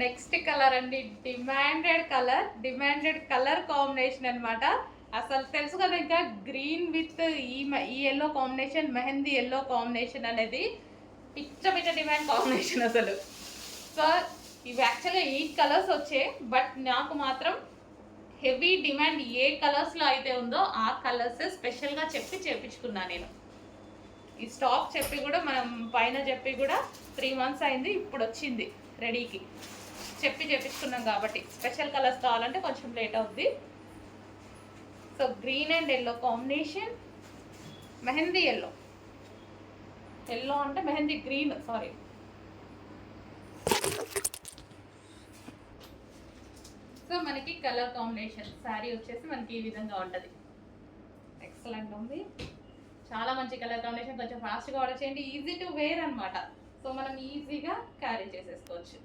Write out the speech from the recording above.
Next colour అండి, demanded colour combination అన్నమాట. అసలు తెలుసు కదా, ఇంకా గ్రీన్ విత్ ఈ yellow combination, mehndi yellow combination అనేది పిచ్చ పిచ్చ డిమాండ్ కాంబినేషన్ అసలు. సో ఇవి యాక్చువల్గా 8 కలర్స్ వచ్చాయి, బట్ నాకు మాత్రం హెవీ డిమాండ్ ఏ కలర్స్లో అయితే ఉందో ఆ కలర్స్ స్పెషల్గా చెప్పి చేపించుకున్నాను నేను. ఈ స్టాక్ చెప్పి కూడా, మనం పైన చెప్పి కూడా 3 months అయింది, ఇప్పుడు వచ్చింది రెడీకి. చెప్పి చేపించుకున్నాం కాబట్టి స్పెషల్ కలర్స్ కావాలంటే కొంచెం లేట్ అవుద్ది. So green and yellow combination, mehndi yellow, yellow అంటే మెహందీ గ్రీన్, సారీ. సో మనకి కలర్ కాంబినేషన్ శారీ వచ్చేసి మనకి ఈ విధంగా ఉంటుంది. ఎక్సలెంట్ ఉంది, చాలా మంచి కలర్ కాంబినేషన్. కొంచెం ఫాస్ట్గా ఆర్డర్ చేయండి, ఈజీ టు వేర్ అనమాట. సో మనం ఈజీగా క్యారీ చేసేసుకోవచ్చు.